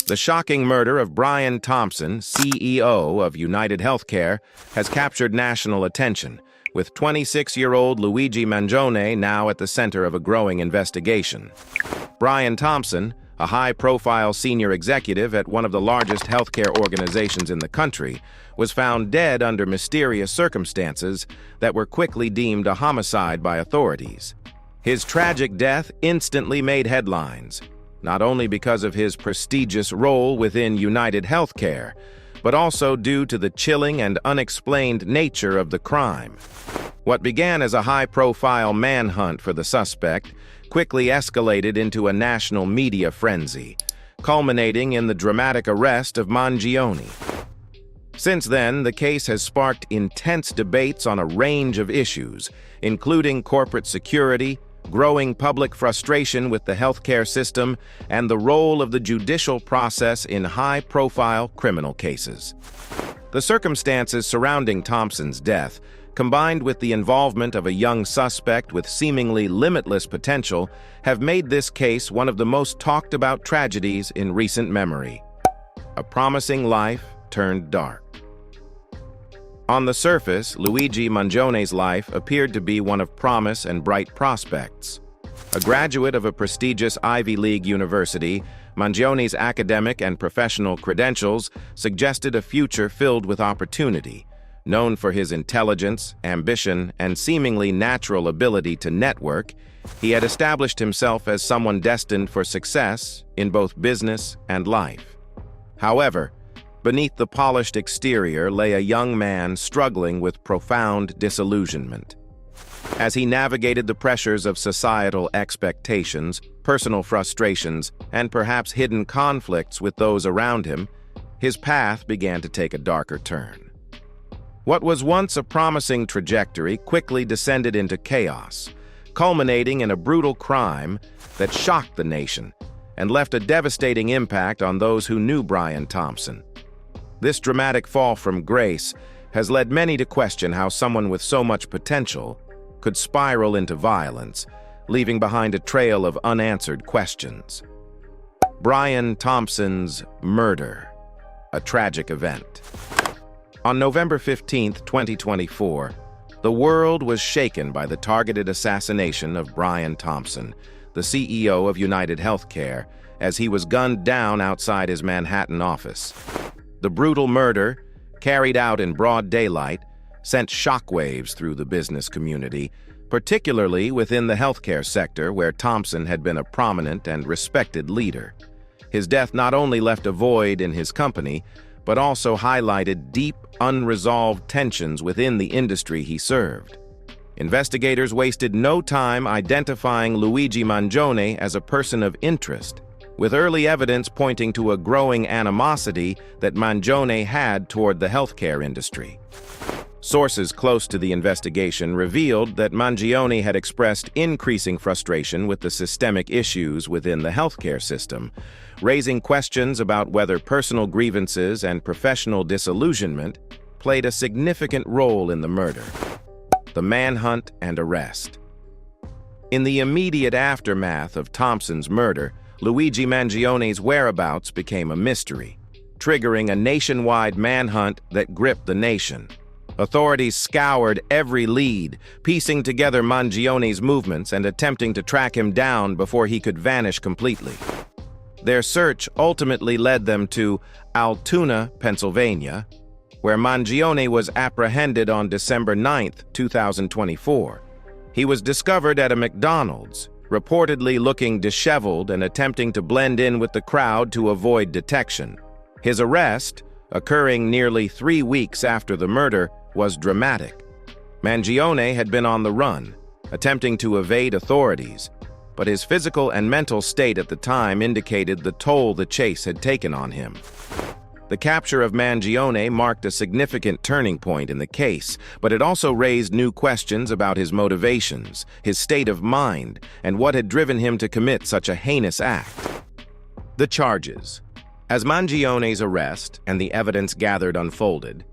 The shocking murder of Brian Thompson, CEO of United Healthcare, has captured national attention, with 26-year-old Luigi Mangione now at the center of a growing investigation. Brian Thompson, a high-profile senior executive at one of the largest healthcare organizations in the country, was found dead under mysterious circumstances that were quickly deemed a homicide by authorities. His tragic death instantly made headlines, not only because of his prestigious role within United Healthcare, but also due to the chilling and unexplained nature of the crime. What began as a high-profile manhunt for the suspect quickly escalated into a national media frenzy, culminating in the dramatic arrest of Mangione. Since then, the case has sparked intense debates on a range of issues, including corporate security, growing public frustration with the healthcare system, and the role of the judicial process in high-profile criminal cases. The circumstances surrounding Thompson's death, combined with the involvement of a young suspect with seemingly limitless potential, have made this case one of the most talked-about tragedies in recent memory. A promising life turned dark. On the surface, Luigi Mangione's life appeared to be one of promise and bright prospects. A graduate of a prestigious Ivy League university, Mangione's academic and professional credentials suggested a future filled with opportunity. Known for his intelligence, ambition, and seemingly natural ability to network, he had established himself as someone destined for success in both business and life. However, beneath the polished exterior lay a young man struggling with profound disillusionment. As he navigated the pressures of societal expectations, personal frustrations, and perhaps hidden conflicts with those around him, his path began to take a darker turn. What was once a promising trajectory quickly descended into chaos, culminating in a brutal crime that shocked the nation and left a devastating impact on those who knew Brian Thompson. This dramatic fall from grace has led many to question how someone with so much potential could spiral into violence, leaving behind a trail of unanswered questions. Brian Thompson's murder, a tragic event. On November 15, 2024, the world was shaken by the targeted assassination of Brian Thompson, the CEO of United Healthcare, as he was gunned down outside his Manhattan office. The brutal murder, carried out in broad daylight, sent shockwaves through the business community, particularly within the healthcare sector where Thompson had been a prominent and respected leader. His death not only left a void in his company, but also highlighted deep, unresolved tensions within the industry he served. Investigators wasted no time identifying Luigi Mangione as a person of interest, with early evidence pointing to a growing animosity that Mangione had toward the healthcare industry. Sources close to the investigation revealed that Mangione had expressed increasing frustration with the systemic issues within the healthcare system, raising questions about whether personal grievances and professional disillusionment played a significant role in the murder. The manhunt and arrest. In the immediate aftermath of Thompson's murder, Luigi Mangione's whereabouts became a mystery, triggering a nationwide manhunt that gripped the nation. Authorities scoured every lead, piecing together Mangione's movements and attempting to track him down before he could vanish completely. Their search ultimately led them to Altoona, Pennsylvania, where Mangione was apprehended on December 9, 2024. He was discovered at a McDonald's, reportedly looking disheveled and attempting to blend in with the crowd to avoid detection. His arrest, occurring nearly 3 weeks after the murder, was dramatic. Mangione had been on the run, attempting to evade authorities, but his physical and mental state at the time indicated the toll the chase had taken on him. The capture of Mangione marked a significant turning point in the case, but it also raised new questions about his motivations, his state of mind, and what had driven him to commit such a heinous act. The charges. As Mangione's arrest and the evidence gathered unfolded,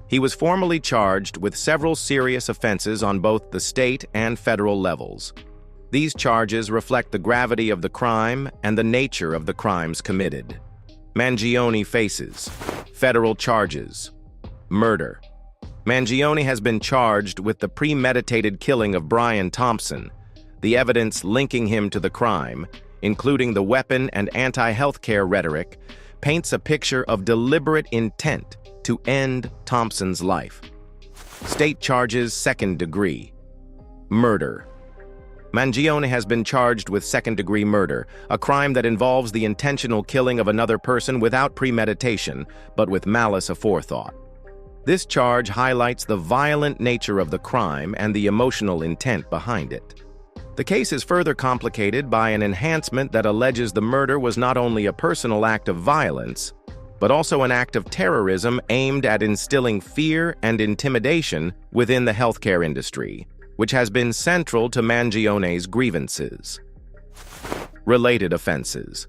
he was formally charged with several serious offenses on both the state and federal levels. These charges reflect the gravity of the crime and the nature of the crimes committed. Mangione faces federal charges. Murder. Mangione has been charged with the premeditated killing of Brian Thompson. The evidence linking him to the crime, including the weapon and anti-healthcare rhetoric, paints a picture of deliberate intent to end Thompson's life. State charges second-degree. Murder. Mangione has been charged with second-degree murder, a crime that involves the intentional killing of another person without premeditation, but with malice aforethought. This charge highlights the violent nature of the crime and the emotional intent behind it. The case is further complicated by an enhancement that alleges the murder was not only a personal act of violence, but also an act of terrorism aimed at instilling fear and intimidation within the healthcare industry, which has been central to Mangione's grievances. Related offenses.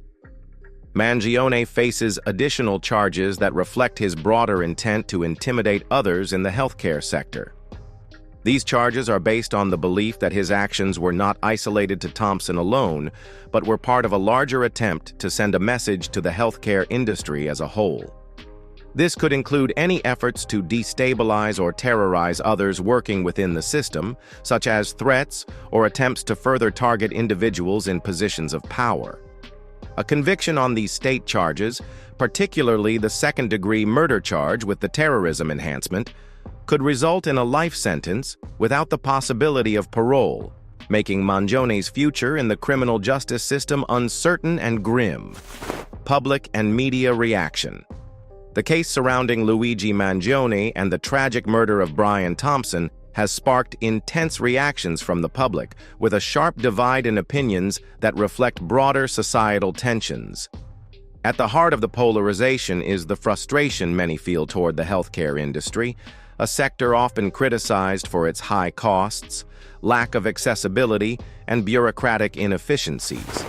Mangione faces additional charges that reflect his broader intent to intimidate others in the healthcare sector. These charges are based on the belief that his actions were not isolated to Thompson alone, but were part of a larger attempt to send a message to the healthcare industry as a whole. This could include any efforts to destabilize or terrorize others working within the system, such as threats or attempts to further target individuals in positions of power. A conviction on these state charges, particularly the second-degree murder charge with the terrorism enhancement, could result in a life sentence without the possibility of parole, making Mangione's future in the criminal justice system uncertain and grim. Public and media reaction. The case surrounding Luigi Mangione and the tragic murder of Brian Thompson has sparked intense reactions from the public, with a sharp divide in opinions that reflect broader societal tensions. At the heart of the polarization is the frustration many feel toward the healthcare industry, a sector often criticized for its high costs, lack of accessibility, and bureaucratic inefficiencies.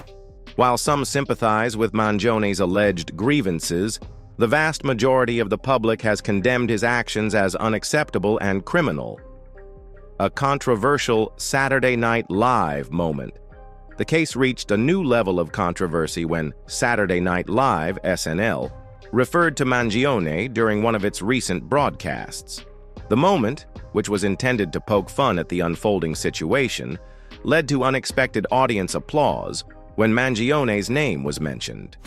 While some sympathize with Mangione's alleged grievances, the vast majority of the public has condemned his actions as unacceptable and criminal. A controversial Saturday Night Live moment. The case reached a new level of controversy when Saturday Night Live, SNL, referred to Mangione during one of its recent broadcasts. The moment, which was intended to poke fun at the unfolding situation, led to unexpected audience applause when Mangione's name was mentioned.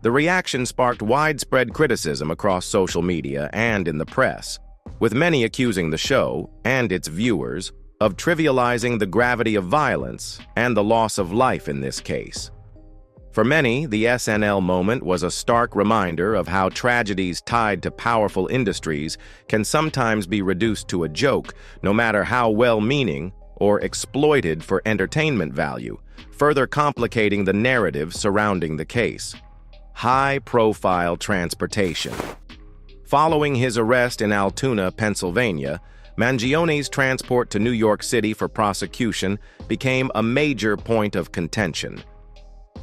The reaction sparked widespread criticism across social media and in the press, with many accusing the show and its viewers of trivializing the gravity of violence and the loss of life in this case. For many, the SNL moment was a stark reminder of how tragedies tied to powerful industries can sometimes be reduced to a joke, no matter how well-meaning or exploited for entertainment value, further complicating the narrative surrounding the case. High-profile transportation. Following his arrest in Altoona, Pennsylvania, Mangione's transport to New York City for prosecution became a major point of contention.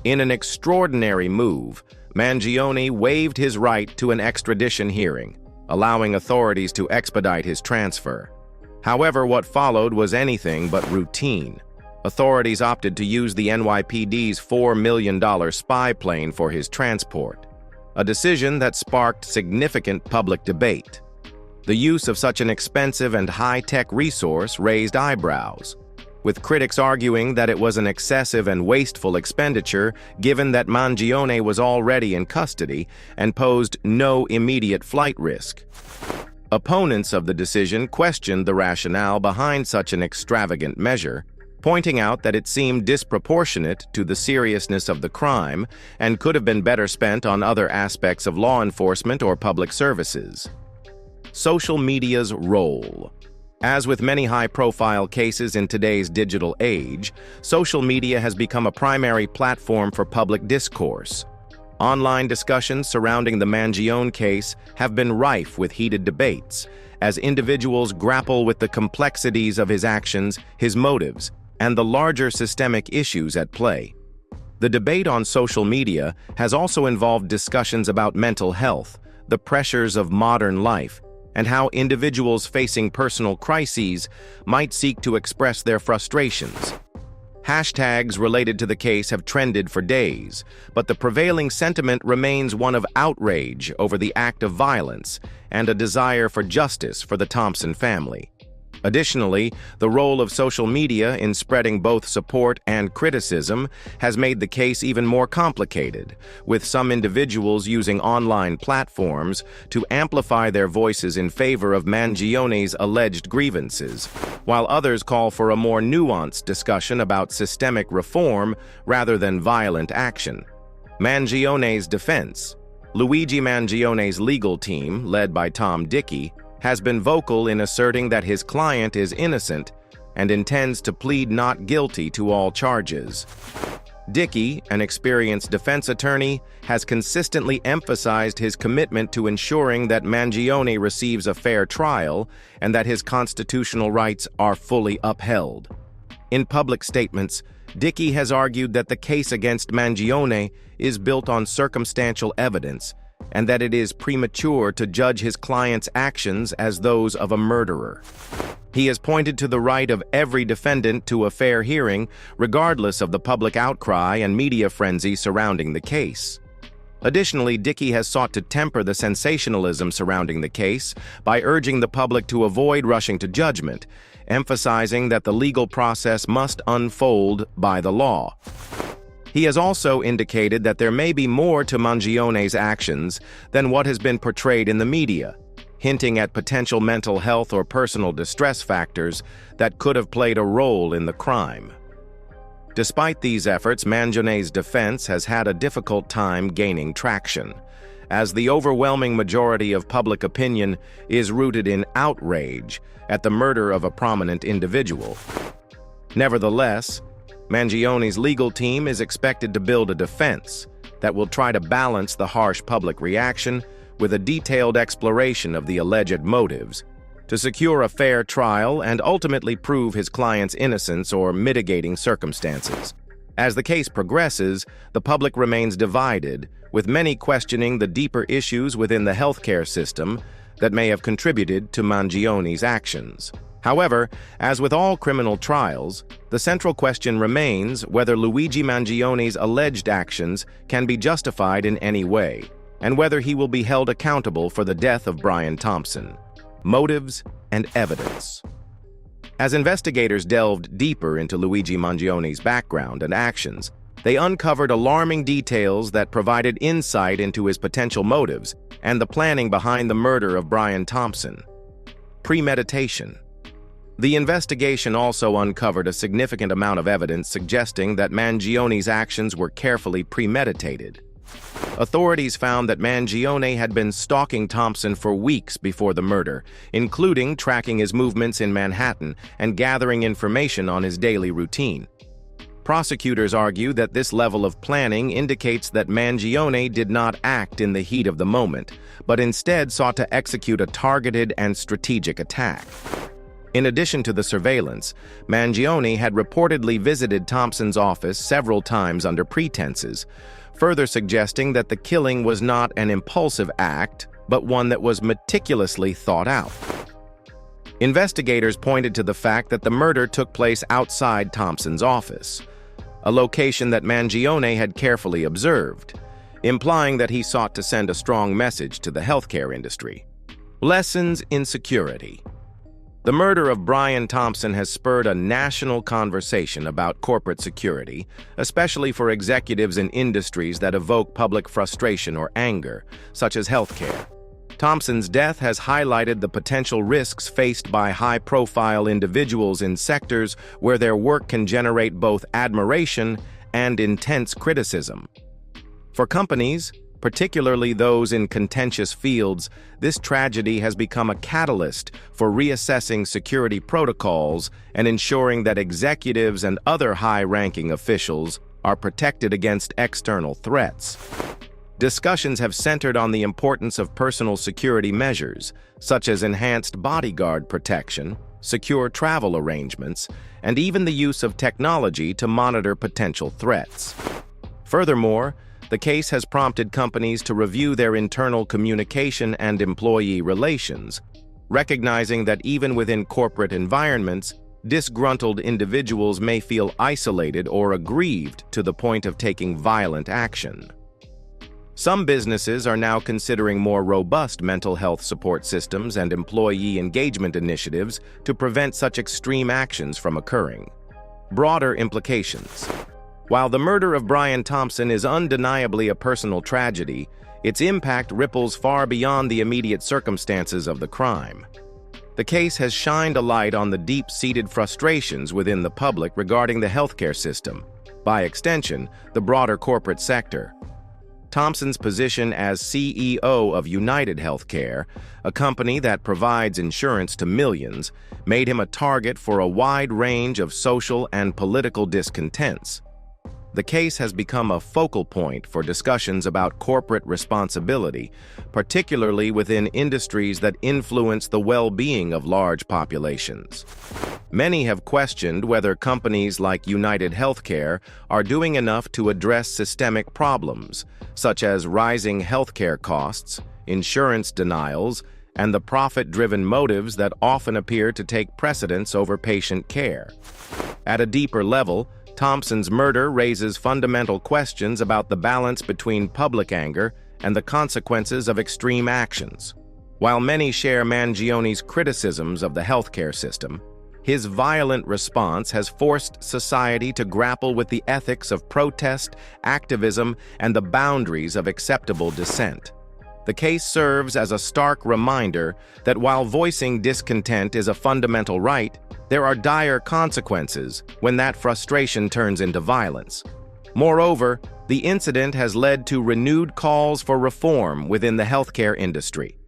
In an extraordinary move, Mangione waived his right to an extradition hearing, allowing authorities to expedite his transfer. However, what followed was anything but routine. Authorities opted to use the NYPD's $4 million spy plane for his transport, a decision that sparked significant public debate. The use of such an expensive and high-tech resource raised eyebrows, with critics arguing that it was an excessive and wasteful expenditure given that Mangione was already in custody and posed no immediate flight risk. Opponents of the decision questioned the rationale behind such an extravagant measure, pointing out that it seemed disproportionate to the seriousness of the crime and could have been better spent on other aspects of law enforcement or public services. Social media's role. As with many high-profile cases in today's digital age, social media has become a primary platform for public discourse. Online discussions surrounding the Mangione case have been rife with heated debates, as individuals grapple with the complexities of his actions, his motives, and the larger systemic issues at play. The debate on social media has also involved discussions about mental health, the pressures of modern life, and how individuals facing personal crises might seek to express their frustrations. Hashtags related to the case have trended for days, but the prevailing sentiment remains one of outrage over the act of violence and a desire for justice for the Thompson family. Additionally, the role of social media in spreading both support and criticism has made the case even more complicated, with some individuals using online platforms to amplify their voices in favor of Mangione's alleged grievances, while others call for a more nuanced discussion about systemic reform rather than violent action. Mangione's defense. Luigi Mangione's legal team, led by Tom Dickey, has been vocal in asserting that his client is innocent and intends to plead not guilty to all charges. Dickey, an experienced defense attorney, has consistently emphasized his commitment to ensuring that Mangione receives a fair trial and that his constitutional rights are fully upheld. In public statements, Dickey has argued that the case against Mangione is built on circumstantial evidence and that it is premature to judge his client's actions as those of a murderer. He has pointed to the right of every defendant to a fair hearing, regardless of the public outcry and media frenzy surrounding the case. Additionally, Dickey has sought to temper the sensationalism surrounding the case by urging the public to avoid rushing to judgment, emphasizing that the legal process must unfold by the law. He has also indicated that there may be more to Mangione's actions than what has been portrayed in the media, hinting at potential mental health or personal distress factors that could have played a role in the crime. Despite these efforts, Mangione's defense has had a difficult time gaining traction, as the overwhelming majority of public opinion is rooted in outrage at the murder of a prominent individual. Nevertheless, Mangione's legal team is expected to build a defense that will try to balance the harsh public reaction with a detailed exploration of the alleged motives to secure a fair trial and ultimately prove his client's innocence or mitigating circumstances. As the case progresses, the public remains divided, with many questioning the deeper issues within the healthcare system that may have contributed to Mangione's actions. However, as with all criminal trials, the central question remains whether Luigi Mangione's alleged actions can be justified in any way, and whether he will be held accountable for the death of Brian Thompson. Motives and evidence. As investigators delved deeper into Luigi Mangione's background and actions, they uncovered alarming details that provided insight into his potential motives and the planning behind the murder of Brian Thompson. Premeditation. The investigation also uncovered a significant amount of evidence suggesting that Mangione's actions were carefully premeditated. Authorities found that Mangione had been stalking Thompson for weeks before the murder, including tracking his movements in Manhattan and gathering information on his daily routine. Prosecutors argue that this level of planning indicates that Mangione did not act in the heat of the moment, but instead sought to execute a targeted and strategic attack. In addition to the surveillance, Mangione had reportedly visited Thompson's office several times under pretenses, further suggesting that the killing was not an impulsive act, but one that was meticulously thought out. Investigators pointed to the fact that the murder took place outside Thompson's office, a location that Mangione had carefully observed, implying that he sought to send a strong message to the healthcare industry. Lessons in security. The murder of Brian Thompson has spurred a national conversation about corporate security, especially for executives in industries that evoke public frustration or anger, such as healthcare. Thompson's death has highlighted the potential risks faced by high-profile individuals in sectors where their work can generate both admiration and intense criticism. For companies, particularly those in contentious fields, this tragedy has become a catalyst for reassessing security protocols and ensuring that executives and other high-ranking officials are protected against external threats. Discussions have centered on the importance of personal security measures, such as enhanced bodyguard protection, secure travel arrangements, and even the use of technology to monitor potential threats. Furthermore, the case has prompted companies to review their internal communication and employee relations, recognizing that even within corporate environments, disgruntled individuals may feel isolated or aggrieved to the point of taking violent action. Some businesses are now considering more robust mental health support systems and employee engagement initiatives to prevent such extreme actions from occurring. Broader implications. While the murder of Brian Thompson is undeniably a personal tragedy, its impact ripples far beyond the immediate circumstances of the crime. The case has shined a light on the deep-seated frustrations within the public regarding the healthcare system, by extension, the broader corporate sector. Thompson's position as CEO of United Healthcare, a company that provides insurance to millions, made him a target for a wide range of social and political discontents. The case has become a focal point for discussions about corporate responsibility, particularly within industries that influence the well-being of large populations. Many have questioned whether companies like United Healthcare are doing enough to address systemic problems, such as rising healthcare costs, insurance denials, and the profit-driven motives that often appear to take precedence over patient care. At a deeper level, Thompson's murder raises fundamental questions about the balance between public anger and the consequences of extreme actions. While many share Mangione's criticisms of the healthcare system, his violent response has forced society to grapple with the ethics of protest, activism, and the boundaries of acceptable dissent. The case serves as a stark reminder that while voicing discontent is a fundamental right, there are dire consequences when that frustration turns into violence. Moreover, the incident has led to renewed calls for reform within the healthcare industry.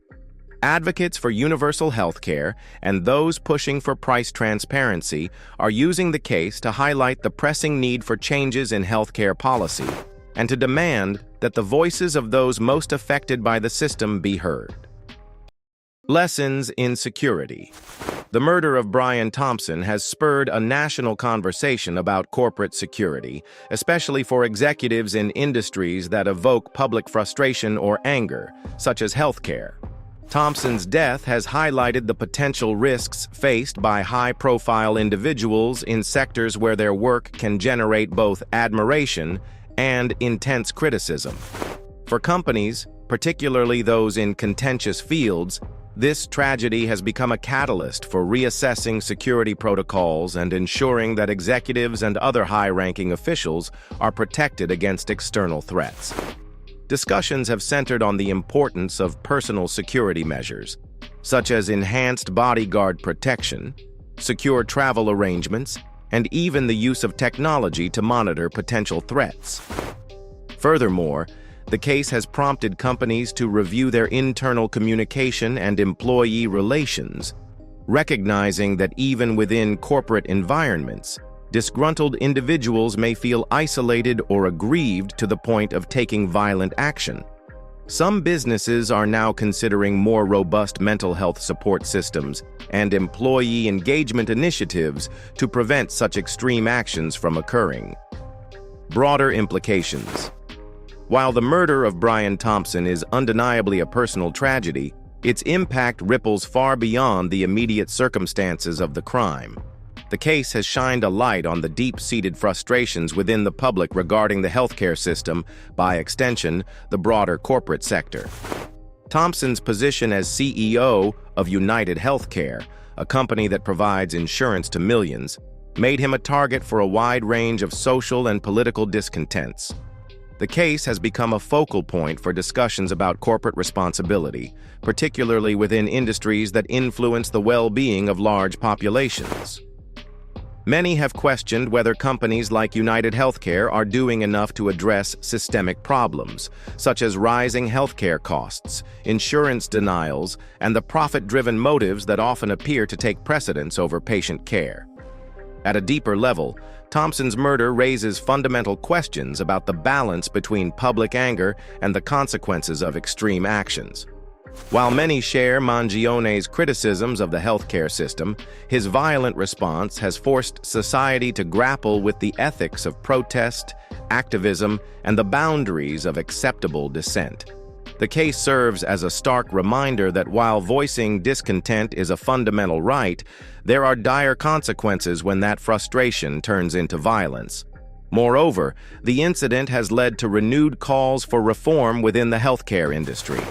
Advocates for universal healthcare and those pushing for price transparency are using the case to highlight the pressing need for changes in healthcare policy and to demand that the voices of those most affected by the system be heard. Lessons in security. The murder of Brian Thompson has spurred a national conversation about corporate security, especially for executives in industries that evoke public frustration or anger, such as healthcare. Thompson's death has highlighted the potential risks faced by high-profile individuals in sectors where their work can generate both admiration and intense criticism. For companies, particularly those in contentious fields, this tragedy has become a catalyst for reassessing security protocols and ensuring that executives and other high-ranking officials are protected against external threats. Discussions have centered on the importance of personal security measures, such as enhanced bodyguard protection, secure travel arrangements, and even the use of technology to monitor potential threats. Furthermore, the case has prompted companies to review their internal communication and employee relations, recognizing that even within corporate environments, disgruntled individuals may feel isolated or aggrieved to the point of taking violent action. Some businesses are now considering more robust mental health support systems and employee engagement initiatives to prevent such extreme actions from occurring. Broader implications. While the murder of Brian Thompson is undeniably a personal tragedy, its impact ripples far beyond the immediate circumstances of the crime. The case has shined a light on the deep-seated frustrations within the public regarding the healthcare system, by extension, the broader corporate sector. Thompson's position as CEO of United Healthcare, a company that provides insurance to millions, made him a target for a wide range of social and political discontents. The case has become a focal point for discussions about corporate responsibility, particularly within industries that influence the well-being of large populations. Many have questioned whether companies like United Healthcare are doing enough to address systemic problems, such as rising healthcare costs, insurance denials, and the profit-driven motives that often appear to take precedence over patient care. At a deeper level, Thompson's murder raises fundamental questions about the balance between public anger and the consequences of extreme actions. While many share Mangione's criticisms of the healthcare system, his violent response has forced society to grapple with the ethics of protest, activism, and the boundaries of acceptable dissent. The case serves as a stark reminder that while voicing discontent is a fundamental right, there are dire consequences when that frustration turns into violence. Moreover, the incident has led to renewed calls for reform within the healthcare industry.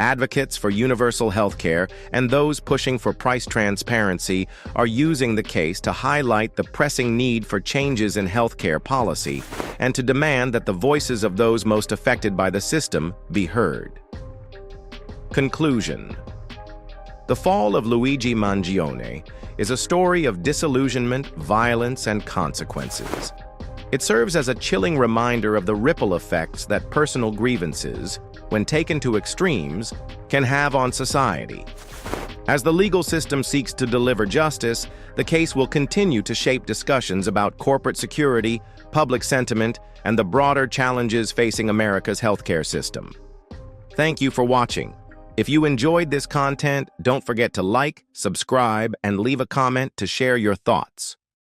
Advocates for universal healthcare and those pushing for price transparency are using the case to highlight the pressing need for changes in healthcare policy and to demand that the voices of those most affected by the system be heard. Conclusion. The fall of Luigi Mangione is a story of disillusionment, violence, and consequences. It serves as a chilling reminder of the ripple effects that personal grievances, when taken to extremes, can have on society. As the legal system seeks to deliver justice, the case will continue to shape discussions about corporate security, public sentiment, and the broader challenges facing America's healthcare system. Thank you for watching. If you enjoyed this content, don't forget to like, subscribe, and leave a comment to share your thoughts.